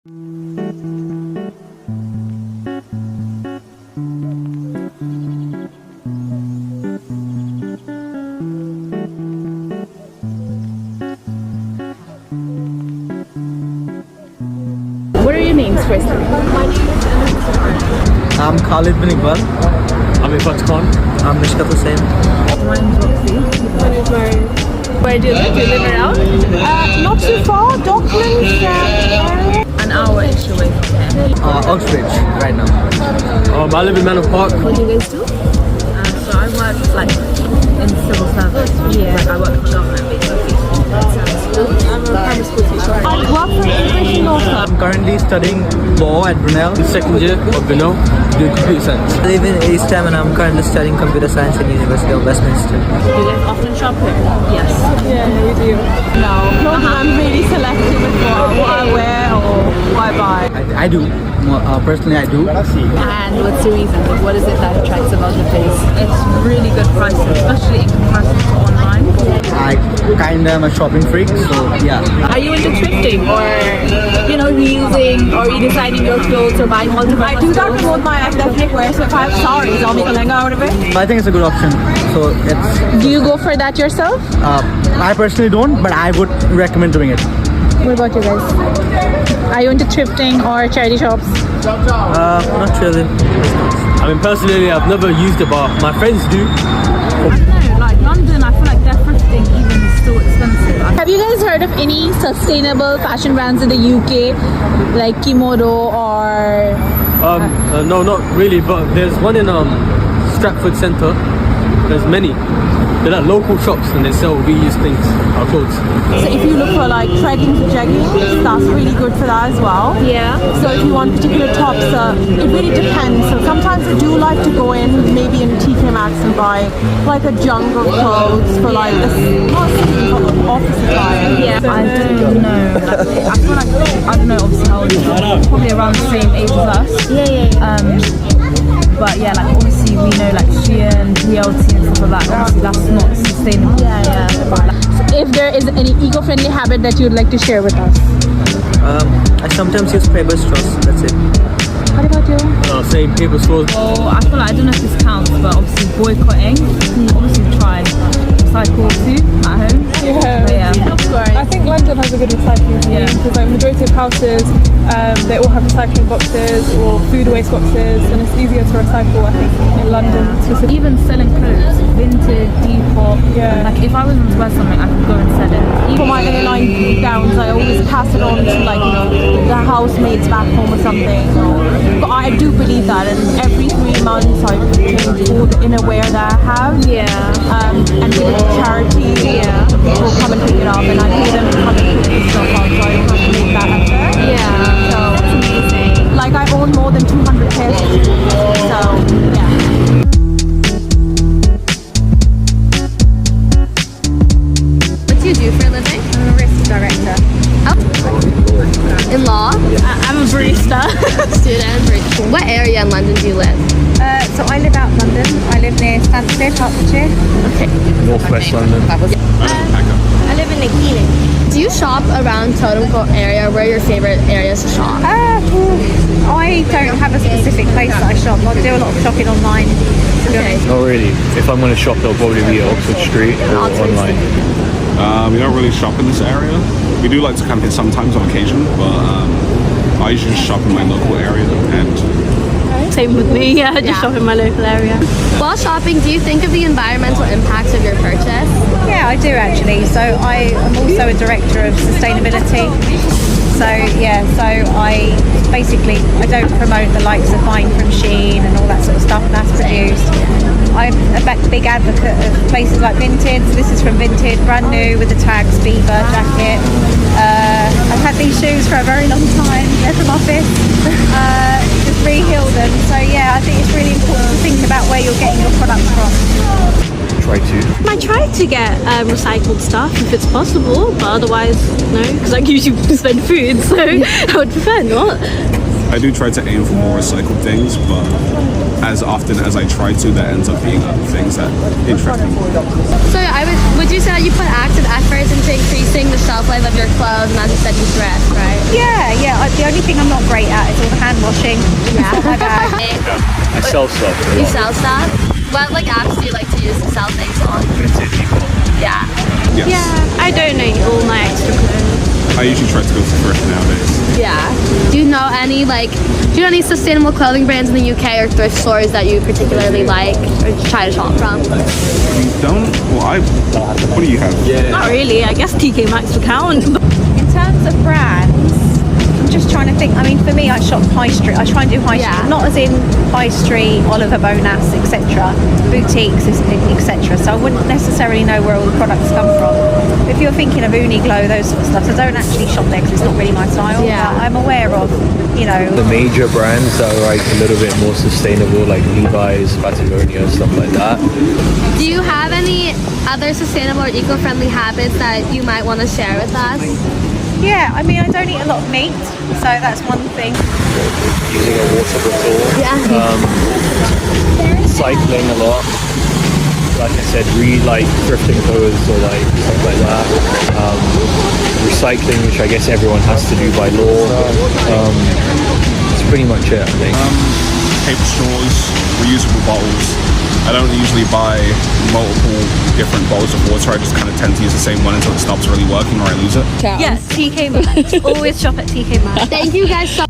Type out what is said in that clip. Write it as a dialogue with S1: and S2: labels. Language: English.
S1: What are your names first?
S2: I'm Khalid bin Iqbal.
S3: I'm Ifat Khan.
S2: I'm Mishkat Hussain.
S1: My name's Roxy. My name's Mary. Where do you live? Do you live around?
S4: Not too far, Docklands area.
S1: An hour-ish away from here.
S2: Oxbridge, right now.
S3: I live in Manor Park.
S1: What do you guys do? So I work like in civil service. Yeah. Like I work for government basically. I'm a primary school teacher.
S4: I work for English law firm.
S2: I'm currently studying law at Brunel.
S3: Second year of Brunel, doing computer science.
S2: I live in East Ham and I'm currently studying computer science at University of Westminster.
S1: Do you guys often shop here? Yes.
S4: Yeah, we do. No, I'm really selective with what I wear or what I buy.
S2: I do. Personally, I do.
S1: And what's the reason? What is it that attracts about the place? It's really good prices, especially in comparison to online.
S2: I kinda am a shopping freak, so yeah.
S1: Are you into thrifting or, reusing or redesigning your clothes or buying multiple?
S4: I do that with all my ethnic wear, so if I have saris, I'll make a lehenga out of it.
S2: I think it's a good option. So it's.
S1: Do you go for that yourself?
S2: I personally don't, but I would recommend doing it.
S1: What about you guys? Are you into thrifting or charity shops?
S2: Not really.
S3: I mean, personally, I've never used it, but my friends do.
S1: I don't know, like London, I feel like their thrifting even is so expensive. Have you guys heard of any sustainable fashion brands in the UK, like Kimodo or?
S3: No, not really, but there's one in Stratford Centre. There's many. They're like local shops and they sell reused things, our clothes.
S4: So if you look for like treggings or jeggings, that's really good for that as well.
S1: Yeah.
S4: So if you want particular tops, it really depends. So sometimes I do like to go in maybe in TK Maxx and buy like a jungle clothes for like this office attire.
S1: Yeah, I don't know. Like, I feel like, I don't know obviously how old you are. Probably around the same age as us. Yeah. But yeah, like obviously we know like Shein, DLT and stuff like that. Obviously that's not sustainable. Yeah. So if there is any eco-friendly habit that you'd like to share with us?
S2: I sometimes use paper straws. That's it.
S1: What about you?
S3: Same paper straws.
S1: Oh, I feel like I don't know if this counts, but obviously boycotting. Obviously try recycle too at home.
S5: Yeah. I think London has a good recycling scheme because like majority of houses, they all have recycling boxes or food waste boxes, and it's easier to recycle. I think in London specifically.
S1: Even selling clothes, vintage, Depop.
S5: Yeah.
S1: Like if I was to wear something, I could go and sell it.
S4: For my A-line gowns, I always pass it on to like the housemates back home or something. But I do believe that, and every 3 months I change all the innerwear that I have. And give it to charity. People come and pick it up, and I pay them to come and pick the stuff up, so I don't have to make that effort. So that's amazing. Like I own more than 200 pairs. So yeah.
S6: What do you do for a living?
S4: I'm a risk director.
S6: Oh. In law?
S4: I'm a barista.
S6: Student. What area in London do you live?
S4: So I live out London. I live near Stansted, Hertfordshire.
S3: Northwest London.
S4: I live in Keeling.
S6: Do you shop around Totem Court area? Where are your favorite areas to shop?
S4: I don't have a specific place that I shop. I do a lot of shopping online.
S6: Okay.
S3: Not really. If I'm going to shop, it'll probably be Oxford Street or online.
S7: We don't really shop in this area. We do like to camp in sometimes on occasion, but I usually shop in my local area and
S4: Same with me, just shop in my local area.
S6: While shopping, do you think of the environmental impacts of your purchase?
S4: Yeah, I do actually. So I am also a director of sustainability. So I don't promote the likes of buying from Shein and all that sort of stuff mass produced. I'm a big advocate of places like Vinted. So this is from Vinted, brand new with the tags, Beaver jacket. I've had these shoes for a very long time. They're from Office. Just reheal them. So yeah, I think it's really important to think about where you're getting your products from.
S5: I try to get recycled stuff if it's possible, but otherwise no, because I usually spend food, so I would prefer not.
S7: I do try to aim for more recycled things, but as often as I try to, there ends up being other things that interest me.
S6: So would you say that you put active efforts into increasing the shelf life of your clothes, and as you said, you thrift, right?
S4: Yeah. The only thing I'm not great at is all the hand washing.
S6: Yeah.
S4: It's not my bag.
S8: I sell stuff.
S6: You sell stuff? What like apps do you like to use to sell things on? Yeah.
S7: Yes.
S6: Yeah. I donate all my extra clothes.
S7: I usually try to go to thrift nowadays.
S6: Yeah. Do you know any sustainable clothing brands in the UK or thrift stores that you particularly like or try to shop from?
S7: You don't? Well, what do you have?
S1: Not really. I guess TK Maxx would count.
S4: In terms of brands, I'm just trying to think. I mean, for me, I shop high street. I try and do high
S6: Yeah.
S4: street, not as in high street, Oliver Bonas, etc., boutiques, etc. So I wouldn't necessarily know where all the products come from. If you're thinking of Uniqlo, those sort of stuff, I don't actually shop there because it's not really my style.
S6: Yeah.
S4: But I'm aware of,
S8: The major brands that are like a little bit more sustainable, like Levi's, Patagonia, stuff like that.
S6: Do you have any other sustainable or eco-friendly habits that you might want to share with us?
S4: Yeah, I mean, I don't eat a lot of meat, so that's one thing.
S8: Using a water bottle.
S6: Yeah.
S8: Cycling a lot. Like I said, like thrifting clothes or like stuff like that. Recycling, which I guess everyone has to do by law. That's pretty much it, I think.
S7: Paper straws, reusable bottles. I don't usually buy multiple different bottles of water. I just kind of tend to use the same one until it stops really working or I lose it.
S4: Yes, TK Maxx. Always shop at TK Maxx.
S6: Thank you guys so